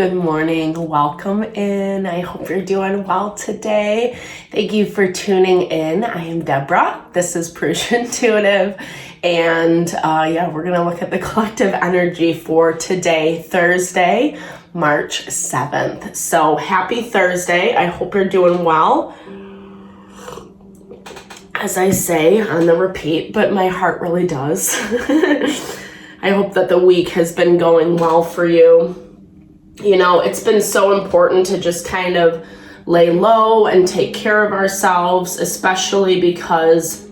good morning. Welcome in. I hope you're doing well today. Thank you for tuning in. I am Deborah. This is Purusha Intuitive. And we're going to look at the collective energy for today, Thursday, March 7th. So happy Thursday. I hope you're doing well. As I say on the repeat, but my heart really does. I hope that the week has been going well for you. You know, it's been so important to just kind of lay low and take care of ourselves, especially because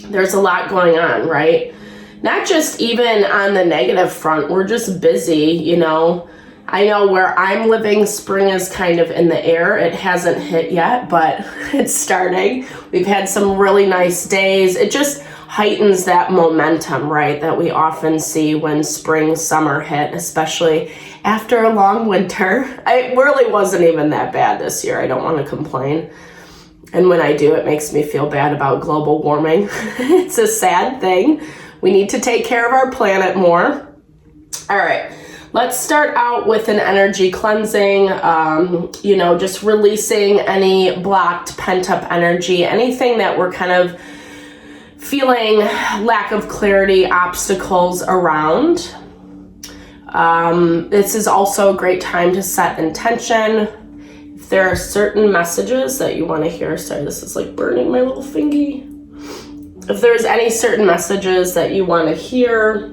there's a lot going on, right? Not just even on the negative front, we're just busy, you know. I know where I'm living, spring is kind of in the air. It hasn't hit yet, but it's starting. We've had some really nice days. It just heightens that momentum, right, that we often see when spring, summer hit, especially after a long winter. It really wasn't even that bad this year. I don't want to complain. And when I do, it makes me feel bad about global warming. It's a sad thing. We need to take care of our planet more. All right. Let's start out with an energy cleansing, just releasing any blocked, pent-up energy, anything that we're kind of feeling lack of clarity, obstacles around. This is also a great time to set intention. If there are certain messages that you want to hear, sorry, this is like burning my little fingy. If there's any certain messages that you want to hear,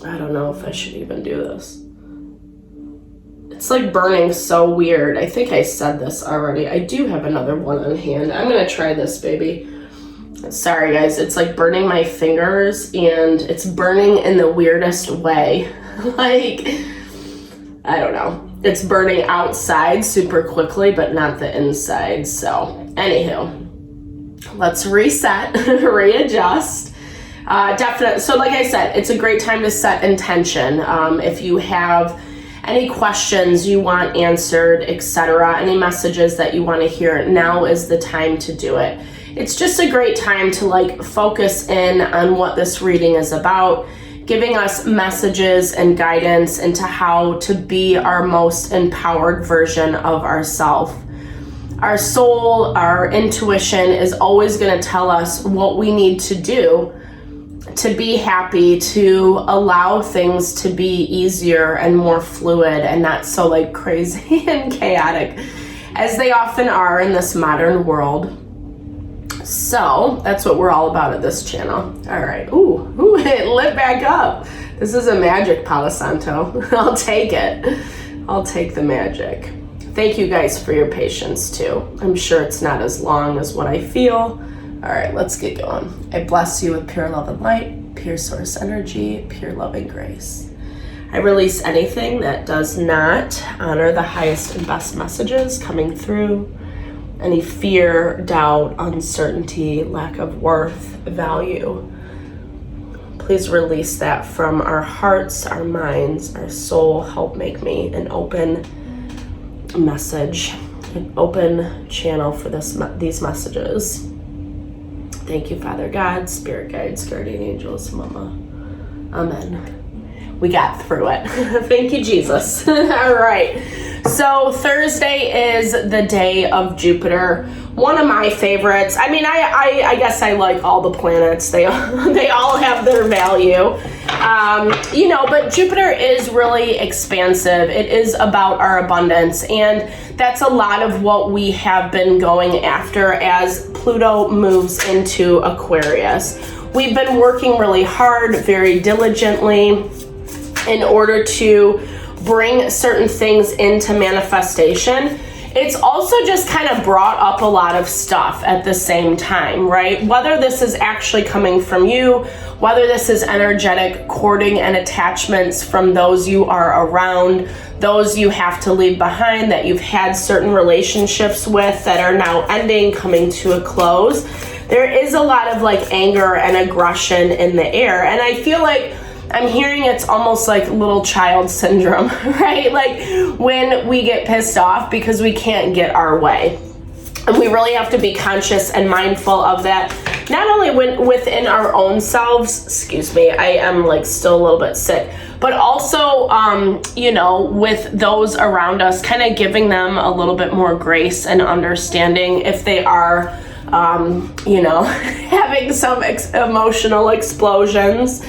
I don't know if I should even do this. It's like burning so weird. I think I said this already. I do have another one on hand. I'm going to try this, baby. Sorry, guys. It's like burning my fingers, and it's burning in the weirdest way. Like, I don't know. It's burning outside super quickly, but not the inside. So, anywho, let's reset, readjust. Definitely. So like I said, it's a great time to set intention. If you have any questions you want answered, etc., any messages that you want to hear, now is the time to do it. It's just a great time to focus in on what this reading is about, giving us messages and guidance into how to be our most empowered version of ourselves. Our soul, our intuition is always going to tell us what we need to do to be happy, to allow things to be easier and more fluid and not so crazy and chaotic as they often are in this modern world. So that's what we're all about at this channel. All right. Ooh, it lit back up. This is a magic Palo Santo. I'll take it. I'll take the magic. Thank you guys for your patience too. I'm sure it's not as long as what I feel. All right, let's get going. I bless you with pure love and light, pure source energy, pure love and grace. I release anything that does not honor the highest and best messages coming through. Any fear, doubt, uncertainty, lack of worth, value. Please release that from our hearts, our minds, our soul. Help make me an open message, an open channel for these messages. Thank you, Father God, Spirit Guides, Guardian Angels, Mama. Amen. We got through it. Thank you, Jesus. All right. So Thursday is the day of Jupiter, one of my favorites. I mean, I guess I like all the planets. They all have their value. But Jupiter is really expansive. It is about our abundance, and that's a lot of what we have been going after as Pluto moves into Aquarius. We've been working really hard, very diligently, in order to bring certain things into manifestation. It's also just kind of brought up a lot of stuff at the same time, right? Whether this is actually coming from you, whether this is energetic courting and attachments from those you are around, those you have to leave behind, that you've had certain relationships with that are now ending, coming to a close. There is a lot of anger and aggression in the air, and I feel like I'm hearing it's almost like little child syndrome, right? Like when we get pissed off because we can't get our way. And we really have to be conscious and mindful of that not only within our own selves, excuse me, I am like still a little bit sick, but also, you know, with those around us, kind of giving them a little bit more grace and understanding if they are, you know, having some emotional explosions.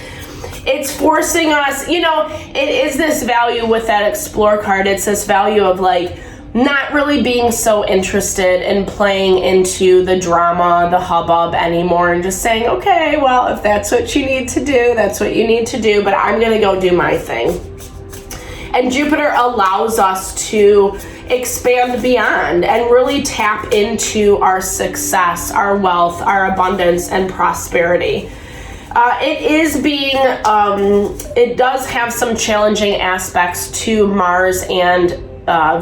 It's forcing us, you know, it is this value with that Explore card. It's this value of like not really being so interested in playing into the drama, the hubbub anymore, and just saying, okay, well, if that's what you need to do, that's what you need to do, but I'm gonna go do my thing. And Jupiter allows us to expand beyond and really tap into our success, our wealth, our abundance, and prosperity. It is being, it does have some challenging aspects to Mars and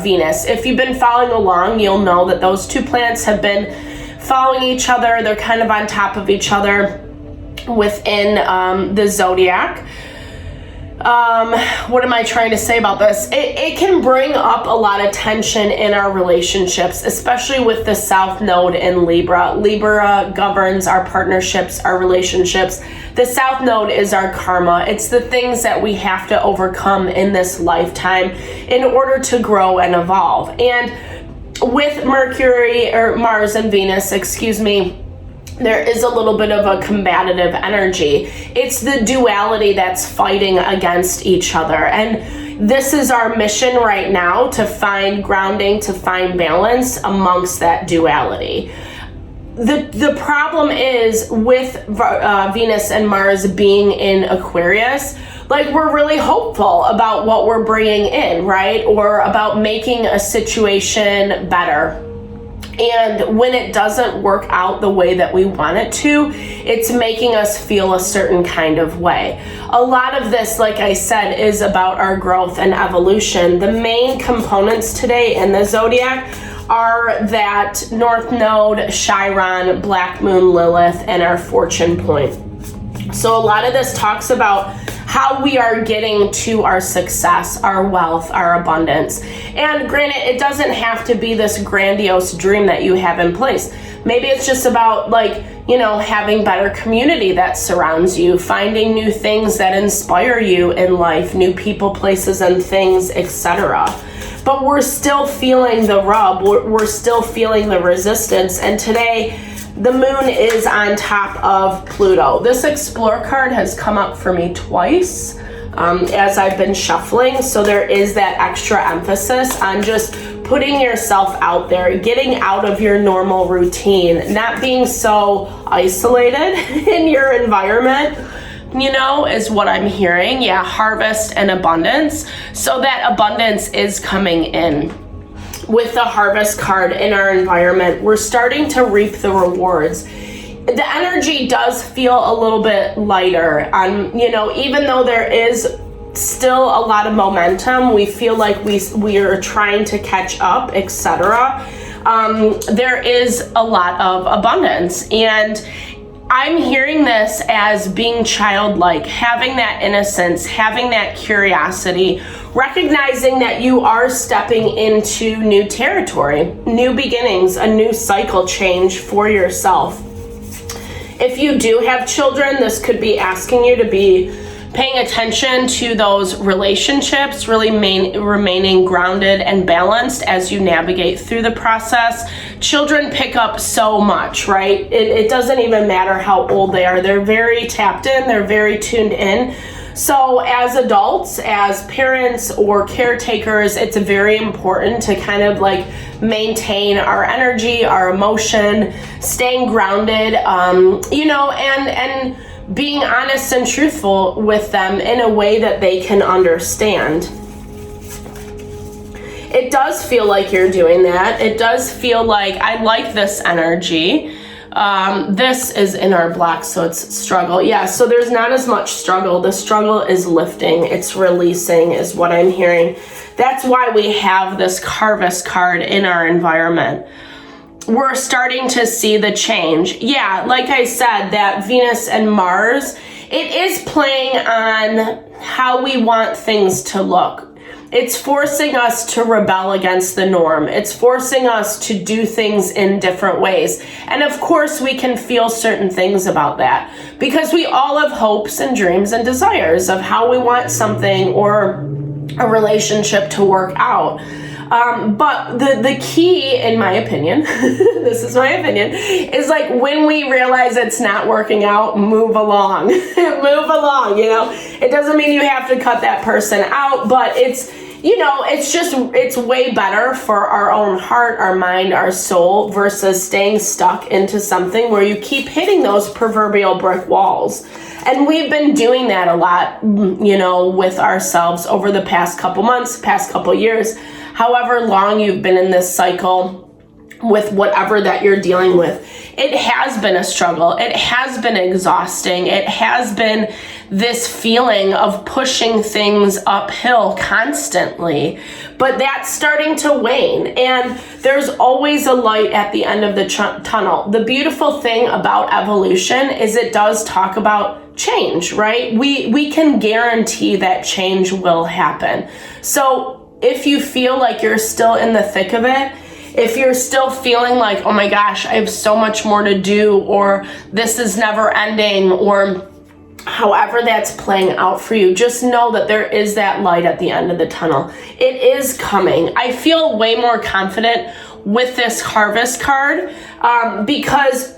Venus. If you've been following along, you'll know that those two planets have been following each other. They're kind of on top of each other within the zodiac. What am I trying to say about this? It can bring up a lot of tension in our relationships, especially with the South Node in Libra. Libra governs our partnerships, our relationships. The South Node is our karma. It's the things that we have to overcome in this lifetime in order to grow and evolve. And with Mercury, or Mars and Venus, excuse me, there is a little bit of a combative energy. It's the duality that's fighting against each other. And this is our mission right now, to find grounding, to find balance amongst that duality. The problem is with Venus and Mars being in Aquarius, like we're really hopeful about what we're bringing in, right? Or about making a situation better. And when it doesn't work out the way that we want it to, it's making us feel a certain kind of way. A lot of this, like I said, is about our growth and evolution. The main components today in the zodiac are that North Node, Chiron, Black Moon, Lilith, and our fortune point. So a lot of this talks about how we are getting to our success, our wealth, our abundance. And granted, it doesn't have to be this grandiose dream that you have in place. Maybe it's just about, like, you know, having better community that surrounds you, finding new things that inspire you in life, new people, places, and things, etc. But we're still feeling the rub, we're still feeling the resistance, and today, the moon is on top of Pluto. This Explore card has come up for me twice as I've been shuffling, so there is that extra emphasis on just putting yourself out there, getting out of your normal routine, not being so isolated in your environment, you know, is what I'm hearing. Yeah, harvest and abundance. So that abundance is coming in. With the harvest card in our environment, we're starting to reap the rewards. The energy does feel a little bit lighter. You know, even though there is still a lot of momentum, we feel like we are trying to catch up, etc. There is a lot of abundance, and I'm hearing this as being childlike, having that innocence, having that curiosity, recognizing that you are stepping into new territory, new beginnings, a new cycle change for yourself. If you do have children, this could be asking you to be paying attention to those relationships, really remaining grounded and balanced as you navigate through the process. Children pick up so much, right? It doesn't even matter how old they are. They're very tapped in, they're very tuned in. So as adults, as parents or caretakers, it's very important to kind of like maintain our energy, our emotion, staying grounded, you know, and being honest and truthful with them in a way that they can understand. It does feel like you're doing that. It does feel like, I like this energy. This is in our block, so it's struggle. Yeah, so there's not as much struggle. The struggle is lifting, it's releasing is what I'm hearing. That's why we have this harvest card in our environment. We're starting to see the change. Yeah, like I said, that Venus and Mars, it is playing on how we want things to look. It's forcing us to rebel against the norm. It's forcing us to do things in different ways. And of course, we can feel certain things about that because we all have hopes and dreams and desires of how we want something or a relationship to work out. But the key, in my opinion, this is my opinion, is like when we realize it's not working out, move along. Move along, you know. It doesn't mean you have to cut that person out, but it's, you know, it's way better for our own heart, our mind, our soul versus staying stuck into something where you keep hitting those proverbial brick walls. And we've been doing that a lot, you know, with ourselves over the past couple months, past couple years. However long you've been in this cycle with whatever that you're dealing with, it has been a struggle. It has been exhausting. It has been this feeling of pushing things uphill constantly, but that's starting to wane, and there's always a light at the end of the tunnel. The beautiful thing about evolution is it does talk about change, right? We can guarantee that change will happen. So if you feel like you're still in the thick of it, if you're still feeling like, oh my gosh, I have so much more to do, or this is never ending, or however that's playing out for you, just know that there is that light at the end of the tunnel. It is coming. I feel way more confident with this Harvest card because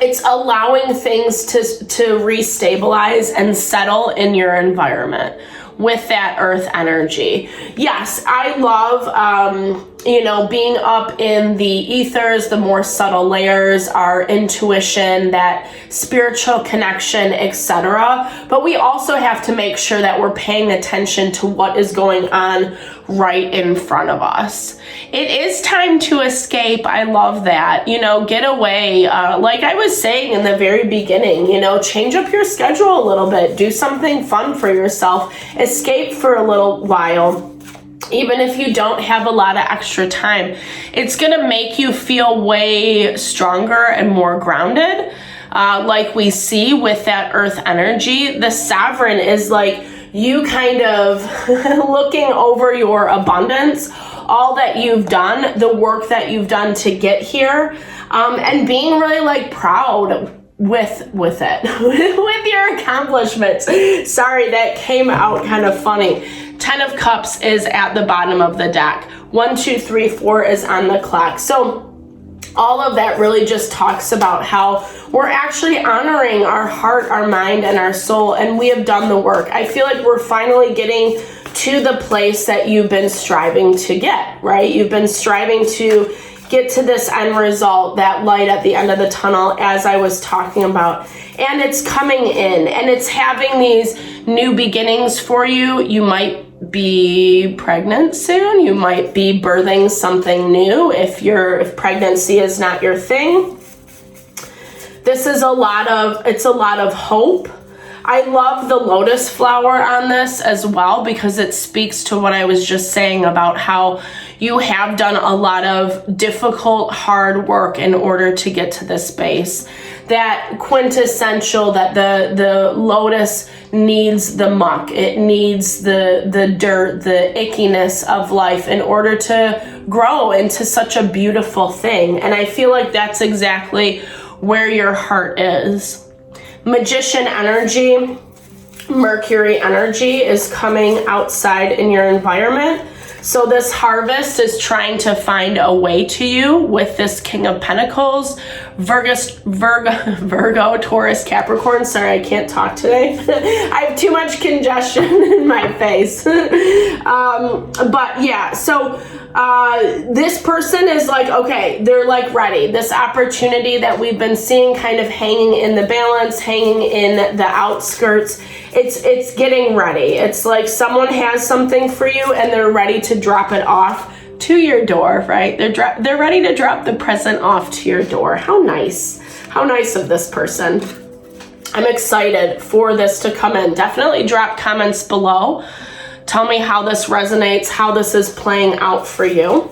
it's allowing things to restabilize and settle in your environment with that earth energy. Yes, I love, you know, being up in the ethers, the more subtle layers, our intuition, that spiritual connection, etc. But we also have to make sure that we're paying attention to what is going on right in front of us. It is time to escape. I love that. You know, get away. Like I was saying in the very beginning, you know, change up your schedule a little bit. Do something fun for yourself. Escape for a little while. Even if you don't have a lot of extra time, it's going to make you feel way stronger and more grounded. Like we see with that earth energy, the sovereign is like you kind of looking over your abundance, all that you've done, the work that you've done to get here, and being really like proud with it, with your accomplishments. Sorry, that came out kind of funny. 10 of Cups is at the bottom of the deck. 1, 2, 3, 4 is on the clock. So all of that really just talks about how we're actually honoring our heart, our mind, and our soul, and we have done the work. I feel like we're finally getting to the place that you've been striving to get, right? You've been striving to get to this end result, that light at the end of the tunnel, as I was talking about. And it's coming in, and it's having these new beginnings for you. You might be pregnant soon. You might be birthing something new if pregnancy is not your thing. This is a lot of hope. I love the lotus flower on this as well because it speaks to what I was just saying about how you have done a lot of difficult, hard work in order to get to this space. That quintessential that the lotus needs the muck, it needs the dirt, the ickiness of life in order to grow into such a beautiful thing. And I feel like that's exactly where your heart is. Magician energy, Mercury energy is coming outside in your environment. So this harvest is trying to find a way to you with this King of Pentacles, Virgo, Taurus, Capricorn. Sorry, I can't talk today. I have too much congestion in my face. But yeah, so this person is like, okay, they're like ready. This opportunity that we've been seeing kind of hanging in the balance, hanging in the outskirts, it's getting ready. It's like someone has something for you and they're ready to drop it off to your door, right? They're ready to drop the present off to your door. How nice. How nice of this person. I'm excited for this to come in. Definitely drop comments below. Tell me how this resonates, how this is playing out for you.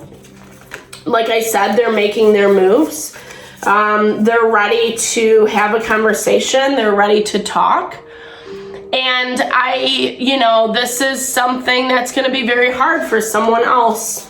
Like I said, they're making their moves. They're ready to have a conversation. They're ready to talk. And this is something that's going to be very hard for someone else.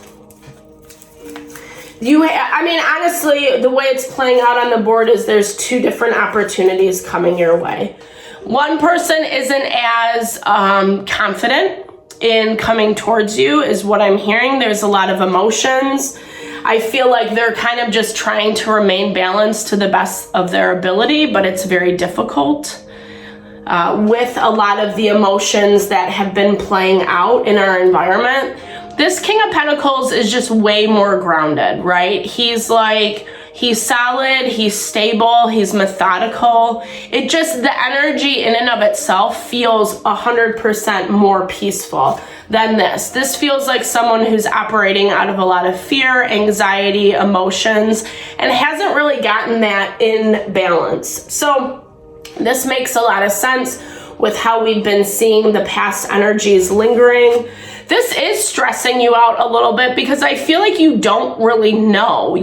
Honestly, the way it's playing out on the board is there's two different opportunities coming your way. One person isn't as confident in coming towards you is what I'm hearing. There's a lot of emotions. I feel like they're kind of just trying to remain balanced to the best of their ability, but it's very difficult with a lot of the emotions that have been playing out in our environment. This King of Pentacles is just way more grounded, right? He's solid, he's stable, he's methodical. The energy in and of itself feels 100% more peaceful than this. This feels like someone who's operating out of a lot of fear, anxiety, emotions, and hasn't really gotten that in balance. So this makes a lot of sense with how we've been seeing the past energies lingering. This is stressing you out a little bit because I feel like you don't really know.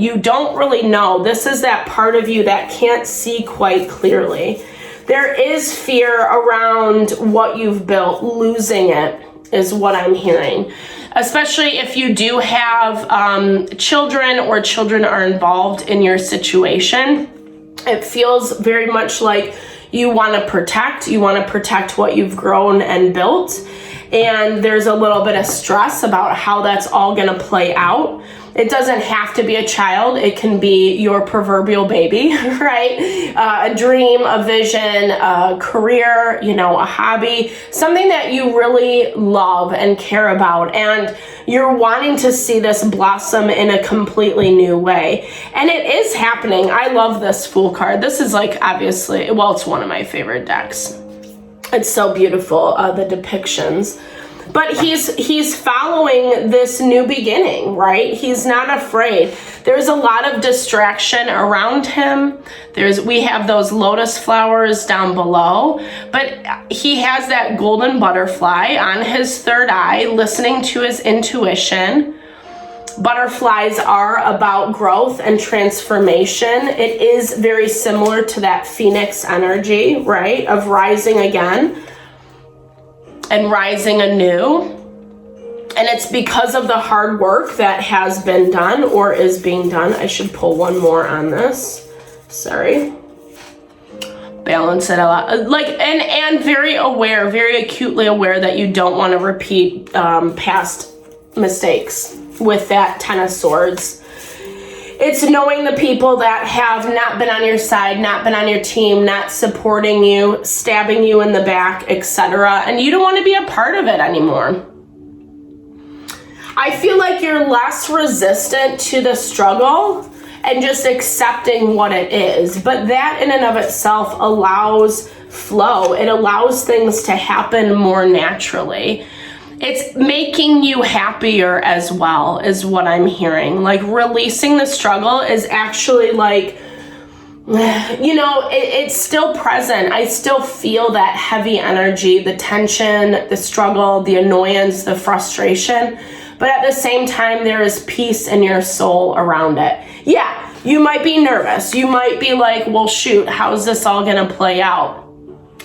This is that part of you that can't see quite clearly. There is fear around what you've built, losing it is what I'm hearing. Especially if you do have children or children are involved in your situation. It feels very much like you want to protect what you've grown and built. And there's a little bit of stress about how that's all going to play out. It doesn't have to be a child. It can be your proverbial baby, right? A dream, a vision, a career, a hobby, something that you really love and care about. And you're wanting to see this blossom in a completely new way. And it is happening. I love this Fool card. This is obviously, it's one of my favorite decks. It's so beautiful, the depictions. But he's following this new beginning, right? He's not afraid. There's a lot of distraction around him. We have those lotus flowers down below, but he has that golden butterfly on his third eye, listening to his intuition. Butterflies are about growth and transformation. It is very similar to that phoenix energy, right? Of rising again and rising anew. And it's because of the hard work that has been done or is being done. I should pull one more on this. Sorry. Balance it a lot. And very aware, very acutely aware that you don't want to repeat past mistakes with that Ten of Swords. It's knowing the people that have not been on your side, not been on your team, not supporting you, stabbing you in the back, etc. And you don't want to be a part of it anymore. I feel like you're less resistant to the struggle and just accepting what it is. But that in and of itself allows flow. It allows things to happen more naturally. It's making you happier as well, is what I'm hearing. Releasing the struggle is actually it's still present. I still feel that heavy energy, the tension, the struggle, the annoyance, the frustration. But at the same time, there is peace in your soul around it. Yeah, you might be nervous. You might be like, well, shoot, how's this all going to play out?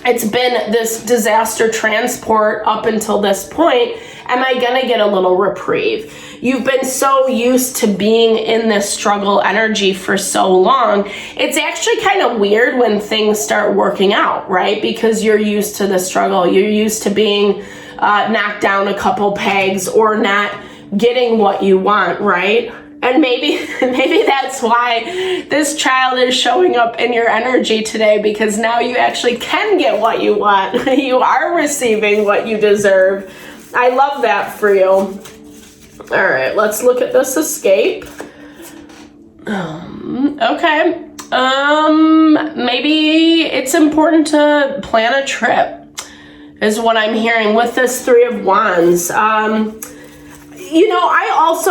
It's been this disaster transport up until this point. Am I going to get a little reprieve? You've been so used to being in this struggle energy for so long. It's actually kind of weird when things start working out, right? Because you're used to the struggle. You're used to being knocked down a couple pegs or not getting what you want, right? And maybe that's why this child is showing up in your energy today, because now you actually can get what you want. You are receiving what you deserve. I love that for you. All right, let's look at this escape. Okay. Maybe it's important to plan a trip, is what I'm hearing with this Three of Wands. I also,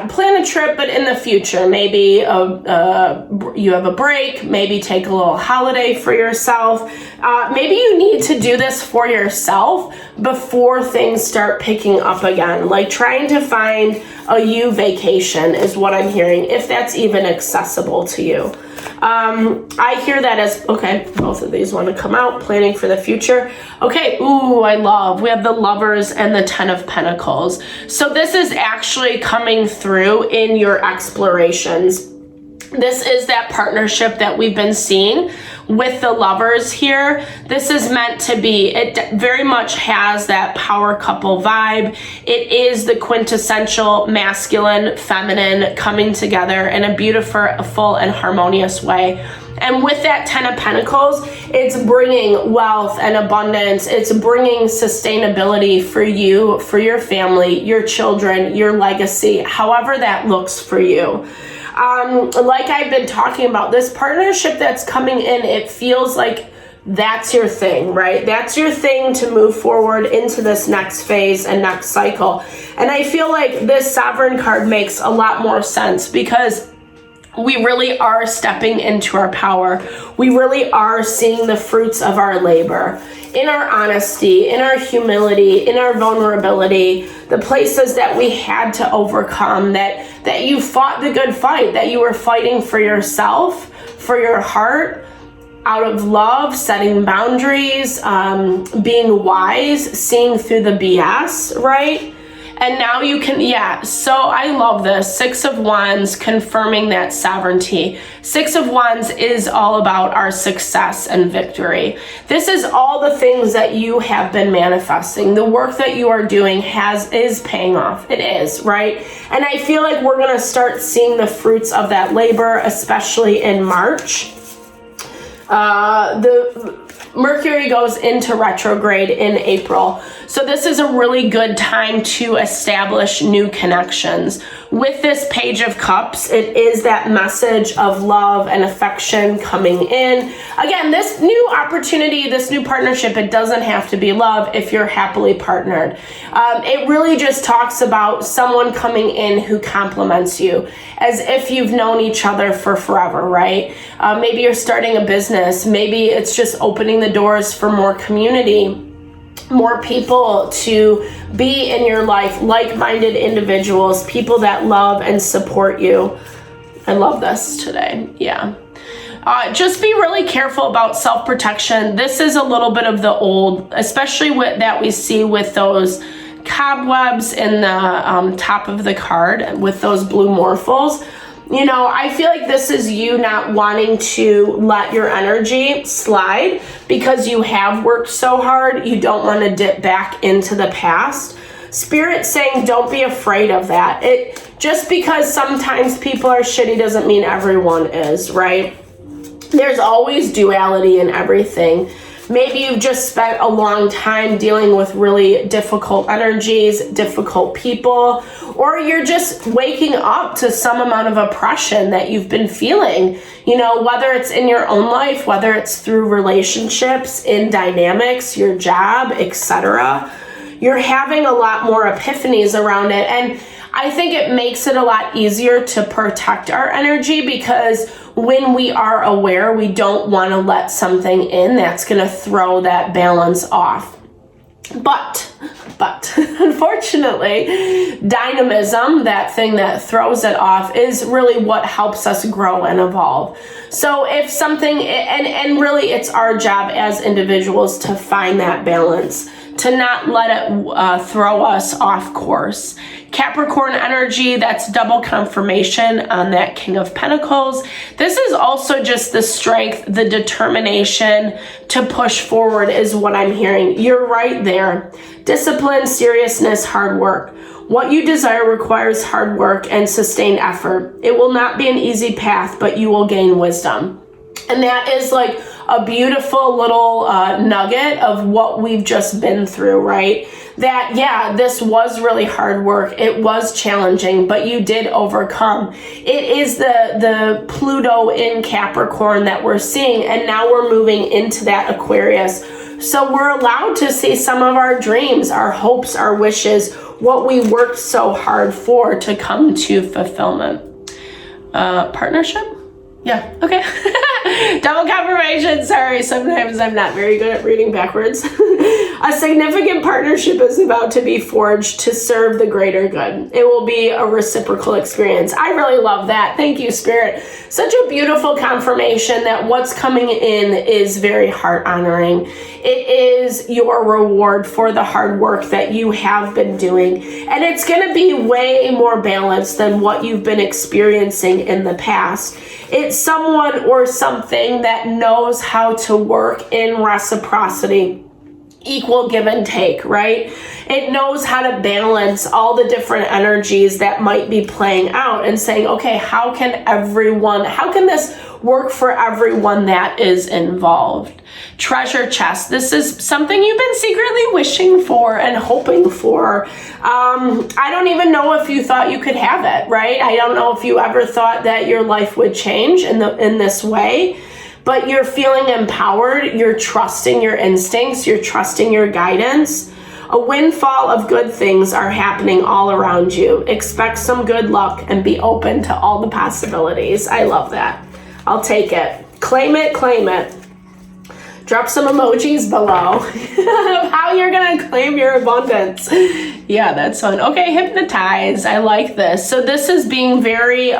plan a trip, but in the future, maybe you have a break, maybe take a little holiday for yourself. Maybe you need to do this for yourself before things start picking up again. Trying to find a you vacation is what I'm hearing, if that's even accessible to you. I hear that as, okay, both of these want to come out, planning for the future. Okay, ooh, we have the Lovers and the Ten of Pentacles. So this is actually coming through in your explorations. This is that partnership that we've been seeing with the Lovers here. This is meant to be, it very much has that power couple vibe. It is the quintessential masculine, feminine coming together in a beautiful and harmonious way. And with that Ten of Pentacles, it's bringing wealth and abundance. It's bringing sustainability for you, for your family, your children, your legacy, however that looks for you. Like I've been talking about, this partnership that's coming in, it feels like that's your thing, right? That's your thing to move forward into this next phase and next cycle. And I feel like this Sovereign card makes a lot more sense because we really are stepping into our power. We really are seeing the fruits of our labor in our honesty, in our humility, in our vulnerability, the places that we had to overcome, that you fought the good fight, that you were fighting for yourself, for your heart, out of love, setting boundaries, being wise, seeing through the BS, right? And now you can, so I love this. Six of Wands confirming that sovereignty. Six of Wands is all about our success and victory. This is all the things that you have been manifesting. The work that you are doing is paying off. It is, right? And I feel like we're going to start seeing the fruits of that labor, especially in March. The Mercury goes into retrograde in April. So this is a really good time to establish new connections. With this Page of Cups, it is that message of love and affection coming in. Again, this new opportunity, this new partnership, it doesn't have to be love if you're happily partnered. It really just talks about someone coming in who compliments you as if you've known each other for forever, right? Maybe you're starting a business. Maybe it's just opening the doors for more community, more people to be in your life, like-minded individuals, people that love and support you. I love this today. Yeah. Just be really careful about self-protection. This is a little bit of the old, especially that we see with those cobwebs in the top of the card with those blue morphles. You know, I feel like this is you not wanting to let your energy slide because you have worked so hard. You don't want to dip back into the past. Spirit saying don't be afraid of that. Just because sometimes people are shitty doesn't mean everyone is, right? There's always duality in everything. Maybe you've just spent a long time dealing with really difficult energies, difficult people, or you're just waking up to some amount of oppression that you've been feeling, you know, whether it's in your own life, whether it's through relationships, in dynamics, your job, etc. You're having a lot more epiphanies around it. And I think it makes it a lot easier to protect our energy because when we are aware, we don't want to let something in that's going to throw that balance off. But unfortunately, dynamism, that thing that throws it off, is really what helps us grow and evolve. So if something, and really it's our job as individuals to find that balance, to not let it throw us off course. Capricorn energy, that's double confirmation on that King of Pentacles. This is also just the strength, the determination to push forward is what I'm hearing. You're right there. Discipline, seriousness, hard work. What you desire requires hard work and sustained effort. It will not be an easy path, but you will gain wisdom. And that is like a beautiful little nugget of what we've just been through, right? That, yeah, this was really hard work. It was challenging, but you did overcome. It is the Pluto in Capricorn that we're seeing, and now we're moving into that Aquarius. So we're allowed to see some of our dreams, our hopes, our wishes, what we worked so hard for to come to fulfillment. Partnership? Yeah, okay. Double confirmation. Sorry, sometimes I'm not very good at reading backwards. A significant partnership is about to be forged to serve the greater good. It will be a reciprocal experience. I really love that. Thank you, Spirit. Such a beautiful confirmation that what's coming in is very heart honoring. It is your reward for the hard work that you have been doing. And it's going to be way more balanced than what you've been experiencing in the past. It's someone or something that knows how to work in reciprocity, equal give and take, right? It knows how to balance all the different energies that might be playing out and saying, okay, how can this work for everyone that is involved? Treasure chest. This is something you've been secretly wishing for and hoping for. I don't even know if you thought you could have it, right? I don't know if you ever thought that your life would change in this way. But you're feeling empowered, you're trusting your instincts, you're trusting your guidance. A windfall of good things are happening all around you. Expect some good luck and be open to all the possibilities. I love that. I'll take it. Claim it, claim it. Drop some emojis below of how you're gonna claim your abundance. Yeah, that's fun. Okay, hypnotize. I like this. So this is being very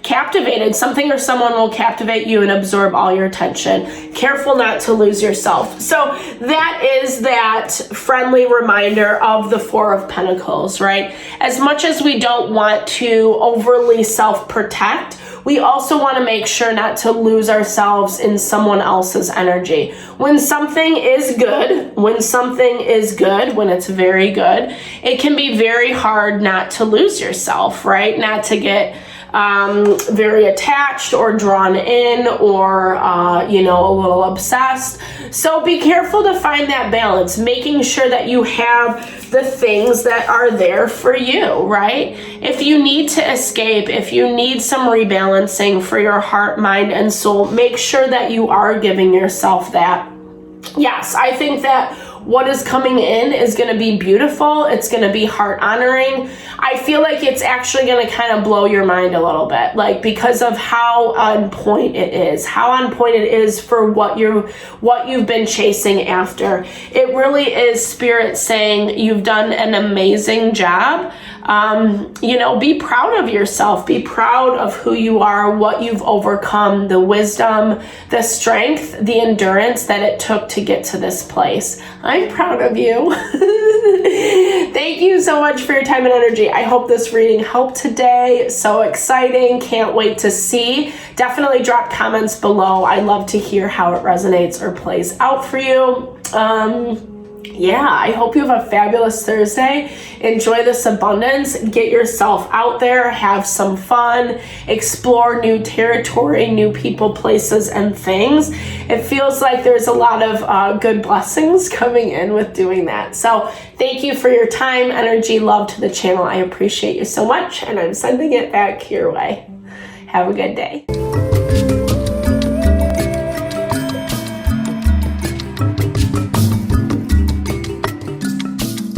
captivated. Something or someone will captivate you and absorb all your attention. Careful not to lose yourself. So that is that friendly reminder of the Four of Pentacles, right? As much as we don't want to overly self-protect, we also want to make sure not to lose ourselves in someone else's energy. When something is good, when it's very good, it can be very hard not to lose yourself, right? Not to get very attached or drawn in or, a little obsessed. So be careful to find that balance, making sure that you have the things that are there for you, right? If you need to escape, if you need some rebalancing for your heart, mind, and soul, make sure that you are giving yourself that. Yes, I think that what is coming in is going to be beautiful. It's going to be heart honoring. I feel like it's actually going to kind of blow your mind a little bit, like because of how on point it is for what you've been chasing after. It really is Spirit saying you've done an amazing job. Be proud of yourself. Be proud of who you are, what you've overcome, the wisdom, the strength, the endurance that it took to get to this place. I'm proud of you. Thank you so much for your time and energy. I hope this reading helped today. So exciting. Can't wait to see. Definitely drop comments below. I love to hear how it resonates or plays out for you. I hope you have a fabulous Thursday. Enjoy this abundance. Get yourself out there. Have some fun. Explore new territory, new people, places, and things. It feels like there's a lot of good blessings coming in with doing that. So thank you for your time, energy, love to the channel. I appreciate you so much, and I'm sending it back your way. Have a good day.